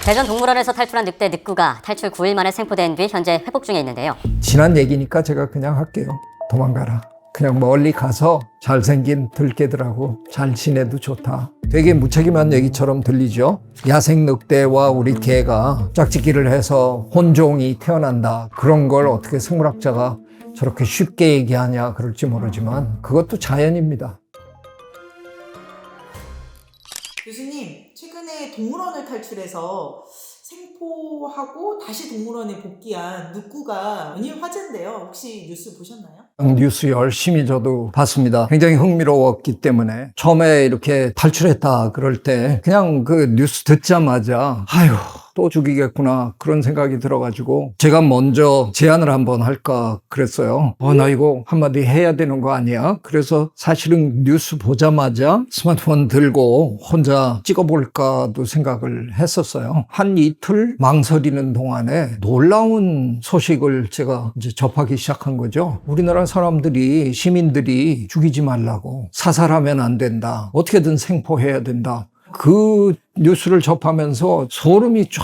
대전 동물원에서 탈출한 늑대 늑구가 탈출 9일 만에 생포된 뒤 현재 회복 중에 있는데요. 지난 얘기니까 제가 그냥 할게요. 도망가라. 그냥 멀리 가서 잘생긴 들개들하고 잘 지내도 좋다. 되게 무책임한 얘기처럼 들리죠? 야생 늑대와 우리 개가 짝짓기를 해서 혼종이 태어난다. 그런 걸 어떻게 생물학자가 저렇게 쉽게 얘기하냐 그럴지 모르지만 그것도 자연입니다. 교수님, 최근에 동물원을 탈출해서 생포하고 다시 동물원에 복귀한 늑구가 연일 화제인데요. 혹시 뉴스 보셨나요? 뉴스 열심히 저도 봤습니다. 굉장히 흥미로웠기 때문에 처음에 이렇게 탈출했다 그럴 때 그냥 그 뉴스 듣자마자 아휴 또 죽이겠구나 그런 생각이 들어가지고 제가 먼저 제안을 한번 할까 그랬어요. 나 이거 한마디 해야 되는 거 아니야? 그래서 사실은 뉴스 보자마자 스마트폰 들고 혼자 찍어볼까도 생각을 했었어요. 한 이틀 망설이는 동안에 놀라운 소식을 제가 이제 접하기 시작한 거죠. 우리나라 사람들이 시민들이 죽이지 말라고 사살하면 안 된다. 어떻게든 생포해야 된다. 그 뉴스를 접하면서 소름이 쫙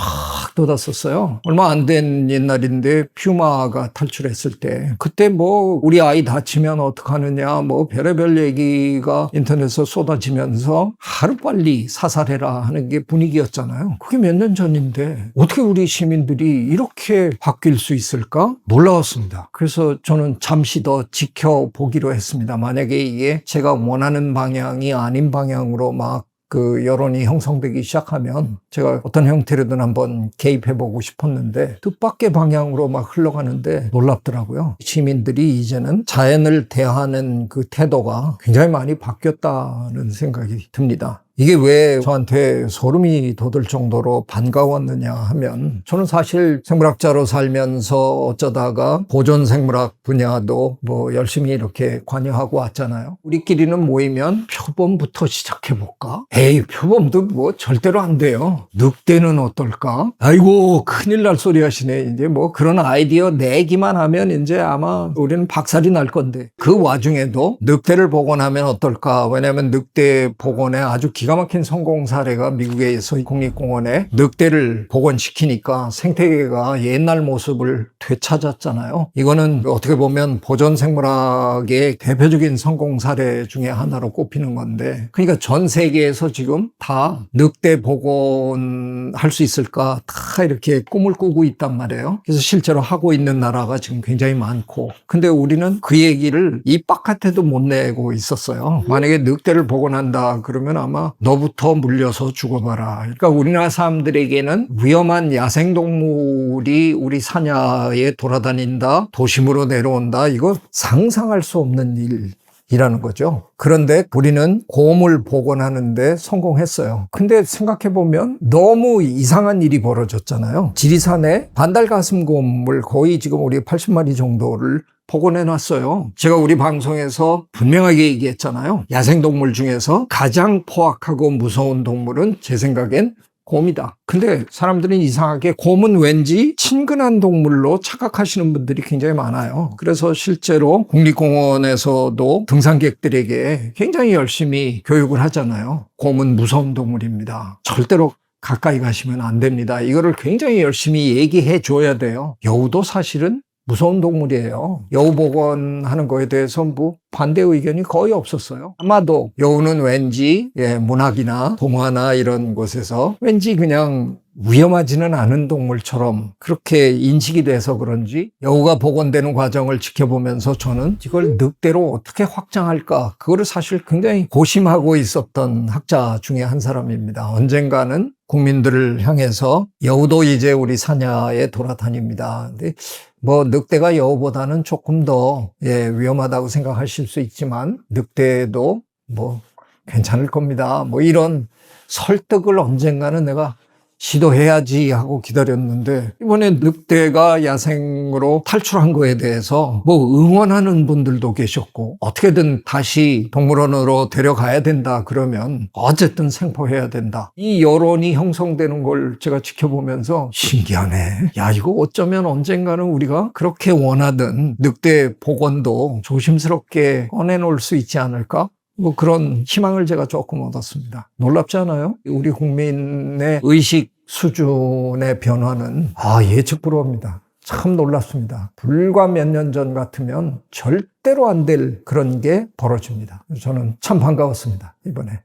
돋았었어요. 얼마 안 된 옛날인데 퓨마가 탈출했을 때 그때 뭐 우리 아이 다치면 어떡하느냐 뭐 별의별 얘기가 인터넷에 쏟아지면서 하루빨리 사살해라 하는 게 분위기였잖아요. 그게 몇 년 전인데 어떻게 우리 시민들이 이렇게 바뀔 수 있을까? 놀라웠습니다. 그래서 저는 잠시 더 지켜보기로 했습니다. 만약에 이게 제가 원하는 방향이 아닌 방향으로 막 그 여론이 형성되기 시작하면 제가 어떤 형태로든 한번 개입해보고 싶었는데 뜻밖의 방향으로 막 흘러가는데 놀랍더라고요. 시민들이 이제는 자연을 대하는 그 태도가 굉장히 많이 바뀌었다는 생각이 듭니다. 이게 왜 저한테 소름이 돋을 정도로 반가웠느냐 하면 저는 사실 생물학자로 살면서 어쩌다가 보존생물학 분야도 뭐 열심히 이렇게 관여하고 왔잖아요. 우리끼리는 모이면 표범부터 시작해볼까? 에이, 표범도 뭐 절대로 안 돼요. 늑대는 어떨까? 아이고 큰일 날 소리 하시네. 이제 뭐 그런 아이디어 내기만 하면 이제 아마 우리는 박살이 날 건데 그 와중에도 늑대를 복원하면 어떨까? 왜냐하면 늑대 복원에 아주 기가 막힌 성공 사례가 미국에서 국립공원에 늑대를 복원시키니까 생태계가 옛날 모습을 되찾았잖아요. 이거는 어떻게 보면 보존생물학의 대표적인 성공 사례 중에 하나로 꼽히는 건데 그러니까 전 세계에서 지금 다 늑대 복원할 수 있을까 다 이렇게 꿈을 꾸고 있단 말이에요. 그래서 실제로 하고 있는 나라가 지금 굉장히 많고 근데 우리는 그 얘기를 입 바깥에도 못 내고 있었어요. 만약에 늑대를 복원한다 그러면 아마 너부터 물려서 죽어봐라. 그러니까 우리나라 사람들에게는 위험한 야생동물이 우리 사냐에 돌아다닌다, 도심으로 내려온다, 이거 상상할 수 없는 일이라는 거죠. 그런데 우리는 곰을 복원하는데 성공했어요. 근데 생각해보면 너무 이상한 일이 벌어졌잖아요. 지리산에 반달가슴곰을 거의 지금 우리 80마리 정도를 복원해놨어요. 제가 우리 방송에서 분명하게 얘기했잖아요. 야생동물 중에서 가장 포악하고 무서운 동물은 제 생각엔 곰이다. 근데 사람들은 이상하게 곰은 왠지 친근한 동물로 착각하시는 분들이 굉장히 많아요. 그래서 실제로 국립공원에서도 등산객들에게 굉장히 열심히 교육을 하잖아요. 곰은 무서운 동물입니다. 절대로 가까이 가시면 안 됩니다. 이거를 굉장히 열심히 얘기해 줘야 돼요. 여우도 사실은 무서운 동물이에요. 여우 복원하는 거에 대해서 뭐 반대 의견이 거의 없었어요. 아마도 여우는 왠지 문학이나 동화나 이런 곳에서 왠지 그냥 위험하지는 않은 동물처럼 그렇게 인식이 돼서 그런지 여우가 복원되는 과정을 지켜보면서 저는 이걸 늑대로 어떻게 확장할까 그거를 사실 굉장히 고심하고 있었던 학자 중에 한 사람입니다. 언젠가는 국민들을 향해서 여우도 이제 우리 사냐에 돌아다닙니다. 근데 뭐 늑대가 여우보다는 조금 더 위험하다고 생각하실 수 있지만 늑대도 뭐 괜찮을 겁니다. 뭐 이런 설득을 언젠가는 내가 시도해야지 하고 기다렸는데 이번에 늑대가 야생으로 탈출한 거에 대해서 뭐 응원하는 분들도 계셨고 어떻게든 다시 동물원으로 데려가야 된다 그러면 어쨌든 생포해야 된다. 이 여론이 형성되는 걸 제가 지켜보면서 신기하네. 야 이거 어쩌면 언젠가는 우리가 그렇게 원하던 늑대 복원도 조심스럽게 꺼내놓을 수 있지 않을까? 뭐 그런 희망을 제가 조금 얻었습니다. 놀랍지 않아요? 우리 국민의 의식 수준의 변화는 예측 불허입니다. 참 놀랍습니다. 불과 몇 년 전 같으면 절대로 안 될 그런 게 벌어집니다. 저는 참 반가웠습니다, 이번에.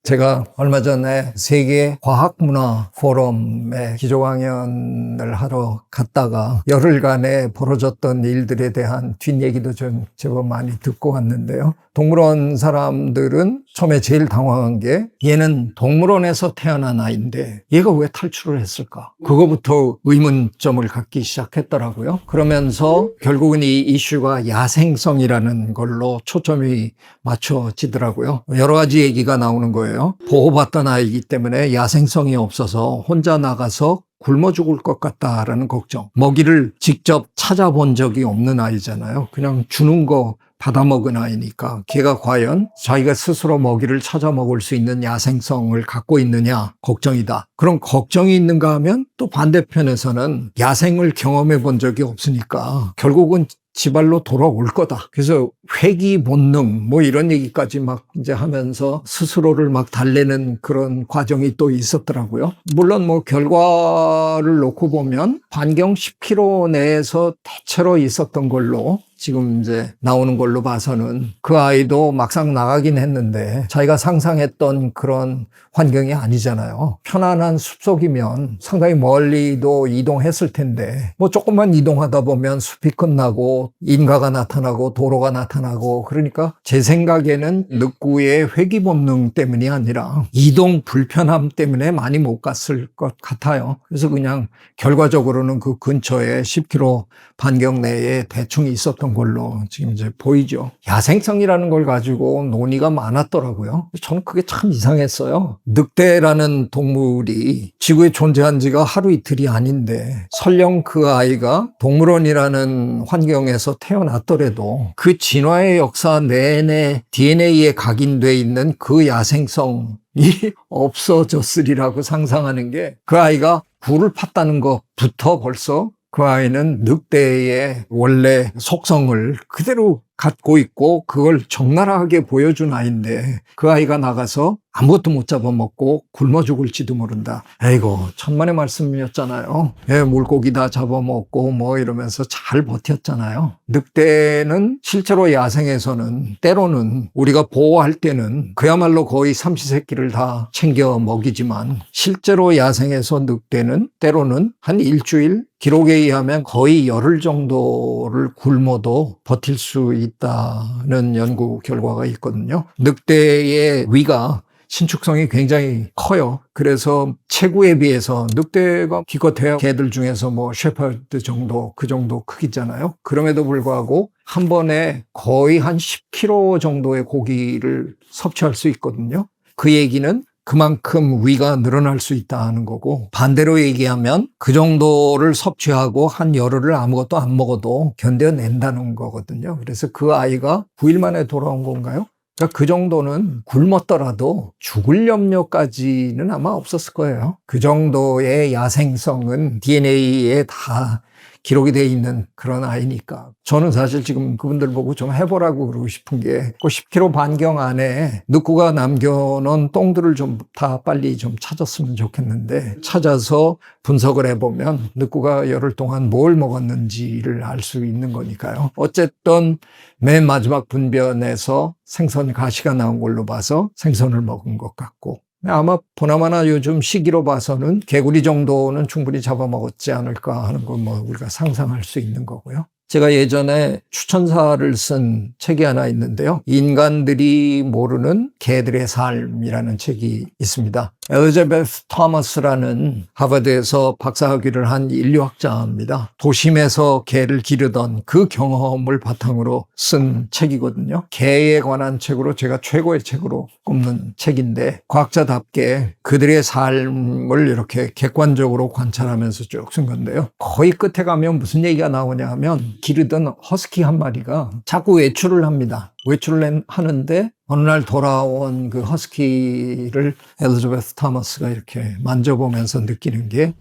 제가 얼마 전에 세계 과학문화 포럼에 기조강연을 하러 갔다가 열흘간에 벌어졌던 일들에 대한 뒷얘기도 좀 제법 많이 듣고 왔는데요. 동물원 사람들은 처음에 제일 당황한 게 얘는 동물원에서 태어난 아이인데 얘가 왜 탈출을 했을까? 그거부터 의문점을 갖기 시작했더라고요. 그러면서 결국은 이 이슈가 야생성이라는 걸로 초점이 맞춰지더라고요. 여러 가지 얘기가 나오는 거예요. 보호받던 아이이기 때문에 야생성이 없어서 혼자 나가서 굶어 죽을 것 같다라는 걱정. 먹이를 직접 찾아본 적이 없는 아이잖아요. 그냥 주는 거 받아먹은 아이니까 걔가 과연 자기가 스스로 먹이를 찾아 먹을 수 있는 야생성을 갖고 있느냐 걱정이다. 그럼 걱정이 있는가 하면 또 반대편에서는 야생을 경험해 본 적이 없으니까 결국은 지발로 돌아올 거다. 그래서 회귀 본능 뭐 이런 얘기까지 막 이제 하면서 스스로를 막 달래는 그런 과정이 또 있었더라고요. 물론 뭐 결과를 놓고 보면 반경 10km 내에서 대체로 있었던 걸로 지금 이제 나오는 걸로 봐서는 그 아이도 막상 나가긴 했는데 자기가 상상했던 그런 환경이 아니잖아요. 편안한 숲속이면 상당히 멀리도 이동했을 텐데 뭐 조금만 이동하다 보면 숲이 끝나고 인가가 나타나고 도로가 나타나고 그러니까 제 생각에는 늑구의 회귀 본능 때문이 아니라 이동 불편함 때문에 많이 못 갔을 것 같아요. 그래서 그냥 결과적으로는 그 근처에 10km 반경 내에 대충 있었던 걸로 지금 이제 보이죠. 야생성이라는 걸 가지고 논의가 많았더라고요. 저는 그게 참 이상했어요. 늑대라는 동물이 지구에 존재한 지가 하루 이틀이 아닌데 설령 그 아이가 동물원이라는 환경에서 태어났더라도 그 진화의 역사 내내 DNA에 각인돼 있는 그 야생성이 없어졌으리라고 상상하는 게 그 아이가 굴을 팠다는 것부터 벌써 그 아이는 늑대의 원래 속성을 그대로 갖고 있고 그걸 적나라하게 보여준 아이인데 그 아이가 나가서 아무것도 못 잡아먹고 굶어 죽을지도 모른다. 에이고 천만의 말씀이었잖아요. 물고기 다 잡아먹고 뭐 이러면서 잘 버텼잖아요. 늑대는 실제로 야생에서는 때로는 우리가 보호할 때는 그야말로 거의 삼시세끼를 다 챙겨 먹이지만 실제로 야생에서 늑대는 때로는 한 일주일 기록에 의하면 거의 열흘 정도를 굶어도 버틸 수 있다는 연구 결과가 있거든요. 늑대의 위가 신축성이 굉장히 커요. 그래서 체구에 비해서 늑대가 기껏해야 개들 중에서 뭐 셰퍼드 정도 그 정도 크기잖아요. 그럼에도 불구하고 한 번에 거의 한 10kg 정도의 고기를 섭취할 수 있거든요. 그 얘기는 그만큼 위가 늘어날 수 있다는 거고 반대로 얘기하면 그 정도를 섭취하고 한 열흘을 아무것도 안 먹어도 견뎌낸다는 거거든요. 그래서 그 아이가 9일 만에 돌아온 건가요? 그러니까 그 정도는 굶었더라도 죽을 염려까지는 아마 없었을 거예요. 그 정도의 야생성은 DNA에 다 기록이 돼 있는 그런 아이니까. 저는 사실 지금 그분들 보고 좀 해보라고 그러고 싶은 게 그 10km 반경 안에 늑구가 남겨놓은 똥들을 좀 다 빨리 좀 찾았으면 좋겠는데 찾아서 분석을 해보면 늑구가 열흘 동안 뭘 먹었는지를 알 수 있는 거니까요. 어쨌든 맨 마지막 분변에서 생선 가시가 나온 걸로 봐서 생선을 먹은 것 같고 아마 보나마나 요즘 시기로 봐서는 개구리 정도는 충분히 잡아먹었지 않을까 하는 건 뭐 우리가 상상할 수 있는 거고요. 제가 예전에 추천사를 쓴 책이 하나 있는데요. 인간들이 모르는 개들의 삶이라는 책이 있습니다. 엘리자베스 토머스라는 하버드에서 박사학위를 한 인류학자입니다. 도심에서 개를 기르던 그 경험을 바탕으로 쓴 책이거든요. 개에 관한 책으로 제가 최고의 책으로 꼽는 책인데 과학자답게 그들의 삶을 이렇게 객관적으로 관찰하면서 쭉 쓴 건데요. 거의 끝에 가면 무슨 얘기가 나오냐 하면 기르던 허스키 한 마리가 자꾸 외출을 합니다. 외출을 하는데 어느 날 돌아온 그 허스키를 엘리자베스 토머스가 이렇게 만져보면서 느끼는 게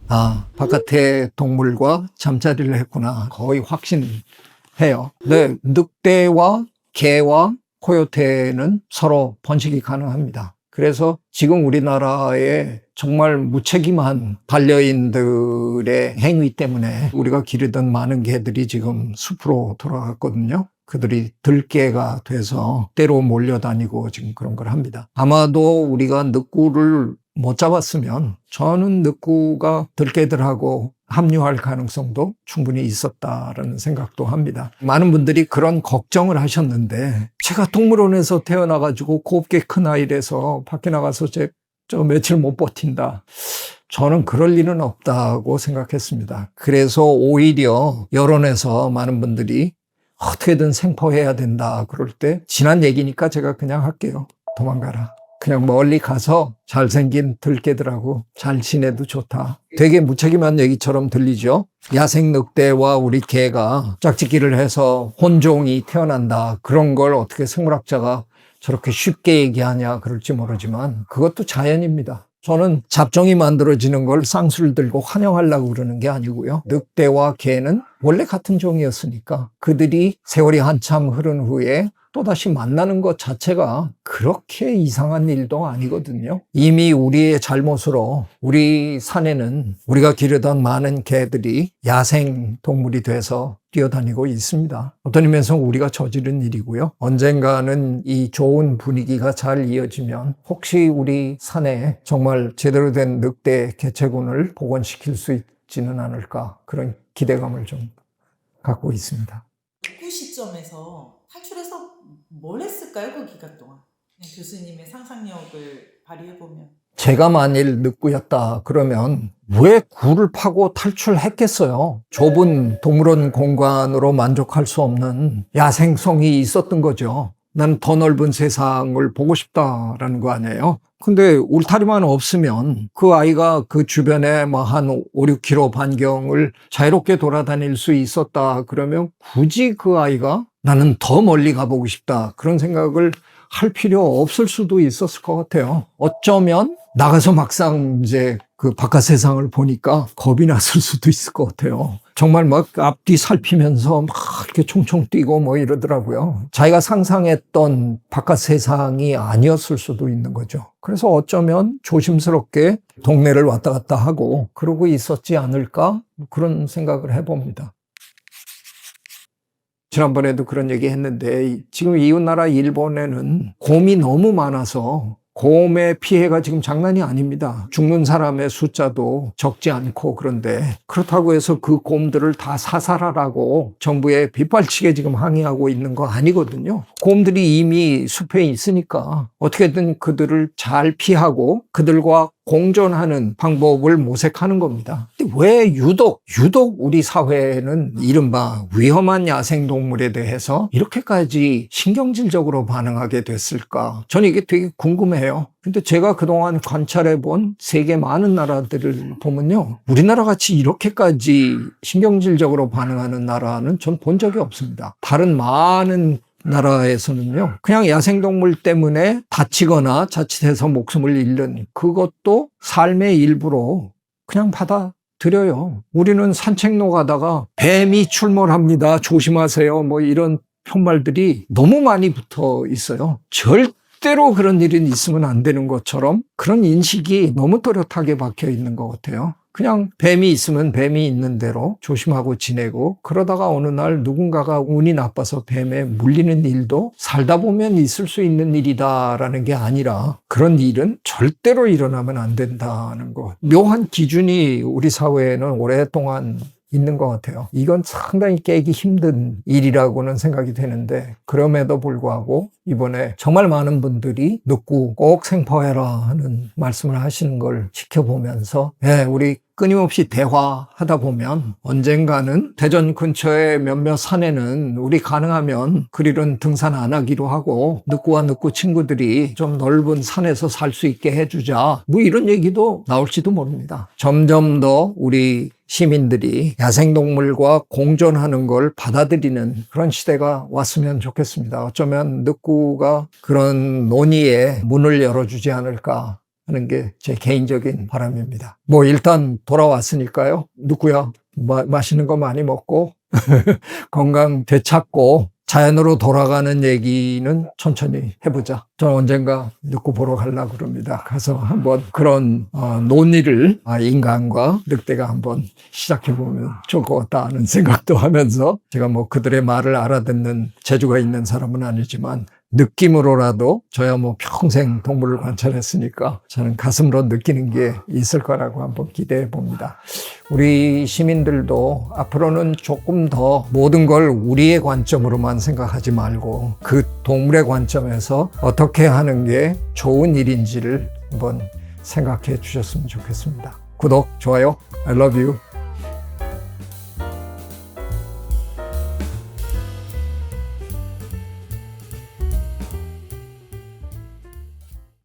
바깥의 동물과 잠자리를 했구나. 거의 확신해요. 근데 늑대와 개와 코요테는 서로 번식이 가능합니다. 그래서 지금 우리나라에 정말 무책임한 반려인들의 행위 때문에 우리가 기르던 많은 개들이 지금 숲으로 돌아갔거든요. 그들이 들개가 돼서 때로 몰려다니고 지금 그런 걸 합니다. 아마도 우리가 늑구를 못 잡았으면 저는 늑구가 들개들하고 합류할 가능성도 충분히 있었다라는 생각도 합니다. 많은 분들이 그런 걱정을 하셨는데 제가 동물원에서 태어나가지고 곱게 큰 아이라서 밖에 나가서 저 며칠 못 버틴다. 저는 그럴 일은 없다고 생각했습니다. 그래서 오히려 여론에서 많은 분들이 어떻게든 생포해야 된다 그럴 때 지난 얘기니까 제가 그냥 할게요. 도망가라. 그냥 멀리 가서 잘생긴 들개들하고 잘 지내도 좋다. 되게 무책임한 얘기처럼 들리죠? 야생 늑대와 우리 개가 짝짓기를 해서 혼종이 태어난다. 그런 걸 어떻게 생물학자가 저렇게 쉽게 얘기하냐 그럴지 모르지만 그것도 자연입니다. 저는 잡종이 만들어지는 걸 쌍수를 들고 환영하려고 그러는 게 아니고요. 늑대와 개는 원래 같은 종이었으니까 그들이 세월이 한참 흐른 후에 또다시 만나는 것 자체가 그렇게 이상한 일도 아니거든요. 이미 우리의 잘못으로 우리 산에는 우리가 기르던 많은 개들이 야생 동물이 돼서 뛰어다니고 있습니다. 어떤 의미에서 우리가 저지른 일이고요. 언젠가는 이 좋은 분위기가 잘 이어지면 혹시 우리 산에 정말 제대로 된 늑대 개체군을 복원시킬 수 있지는 않을까 그런 기대감을 좀 갖고 있습니다. 그 시점에서 탈출해서 뭘 했을까요? 그 기간 동안 그냥 교수님의 상상력을 발휘해보면 제가 만일 늑구였다 그러면 왜 굴을 파고 탈출했겠어요? 좁은 동물원 공간으로 만족할 수 없는 야생성이 있었던 거죠. 나는 더 넓은 세상을 보고 싶다라는 거 아니에요? 근데 울타리만 없으면 그 아이가 그 주변에 뭐 한 5, 6km 반경을 자유롭게 돌아다닐 수 있었다 그러면 굳이 그 아이가 나는 더 멀리 가보고 싶다 그런 생각을 할 필요 없을 수도 있었을 것 같아요. 어쩌면 나가서 막상 이제 그 바깥 세상을 보니까 겁이 났을 수도 있을 것 같아요. 정말 막 앞뒤 살피면서 막 이렇게 총총 뛰고 뭐 이러더라고요. 자기가 상상했던 바깥 세상이 아니었을 수도 있는 거죠. 그래서 어쩌면 조심스럽게 동네를 왔다 갔다 하고 그러고 있었지 않을까 그런 생각을 해봅니다. 지난번에도 그런 얘기 했는데 지금 이웃나라 일본에는 곰이 너무 많아서 곰의 피해가 지금 장난이 아닙니다. 죽는 사람의 숫자도 적지 않고 그런데 그렇다고 해서 그 곰들을 다 사살하라고 정부에 빗발치게 지금 항의하고 있는 거 아니거든요. 곰들이 이미 숲에 있으니까 어떻게든 그들을 잘 피하고 그들과 공존하는 방법을 모색하는 겁니다. 근데 왜 유독 우리 사회는 이른바 위험한 야생동물에 대해서 이렇게까지 신경질적으로 반응하게 됐을까? 저는 이게 되게 궁금해요. 근데 제가 그동안 관찰해본 세계 많은 나라들을 보면요. 우리나라 같이 이렇게까지 신경질적으로 반응하는 나라는 전 본 적이 없습니다. 다른 많은 나라에서는요, 그냥 야생동물 때문에 다치거나 자칫해서 목숨을 잃는 그것도 삶의 일부로 그냥 받아들여요. 우리는 산책로 가다가 뱀이 출몰합니다. 조심하세요. 뭐 이런 푯말들이 너무 많이 붙어 있어요. 절대로 그런 일은 있으면 안 되는 것처럼 그런 인식이 너무 또렷하게 박혀 있는 것 같아요. 그냥 뱀이 있으면 뱀이 있는 대로 조심하고 지내고 그러다가 어느 날 누군가가 운이 나빠서 뱀에 물리는 일도 살다 보면 있을 수 있는 일이다라는 게 아니라 그런 일은 절대로 일어나면 안 된다는 거. 묘한 기준이 우리 사회에는 오랫동안 있는 것 같아요. 이건 상당히 깨기 힘든 일이라고는 생각이 되는데 그럼에도 불구하고 이번에 정말 많은 분들이 늑구 꼭 생포해라 하는 말씀을 하시는 걸 지켜보면서 우리 끊임없이 대화하다 보면 언젠가는 대전 근처의 몇몇 산에는 우리 가능하면 그릴은 등산 안 하기로 하고 늑구와 늑구 친구들이 좀 넓은 산에서 살 수 있게 해주자 뭐 이런 얘기도 나올지도 모릅니다. 점점 더 우리 시민들이 야생동물과 공존하는 걸 받아들이는 그런 시대가 왔으면 좋겠습니다. 어쩌면 늑구가 그런 논의에 문을 열어주지 않을까 하는 게 제 개인적인 바람입니다. 뭐 일단 돌아왔으니까요. 늑구야 맛있는 거 많이 먹고 건강 되찾고 자연으로 돌아가는 얘기는 천천히 해보자. 저는 언젠가 늑고 보러 가려고 그럽니다. 가서 한번 그런 논의를 인간과 늑대가 한번 시작해보면 좋을 것 같다 하는 생각도 하면서, 제가 뭐 그들의 말을 알아듣는 재주가 있는 사람은 아니지만 느낌으로라도, 저야 뭐 평생 동물을 관찰했으니까 저는 가슴으로 느끼는 게 있을 거라고 한번 기대해 봅니다. 우리 시민들도 앞으로는 조금 더 모든 걸 우리의 관점으로만 생각하지 말고 그 동물의 관점에서 어떻게 하는 게 좋은 일인지를 한번 생각해 주셨으면 좋겠습니다. 구독, 좋아요, I love you.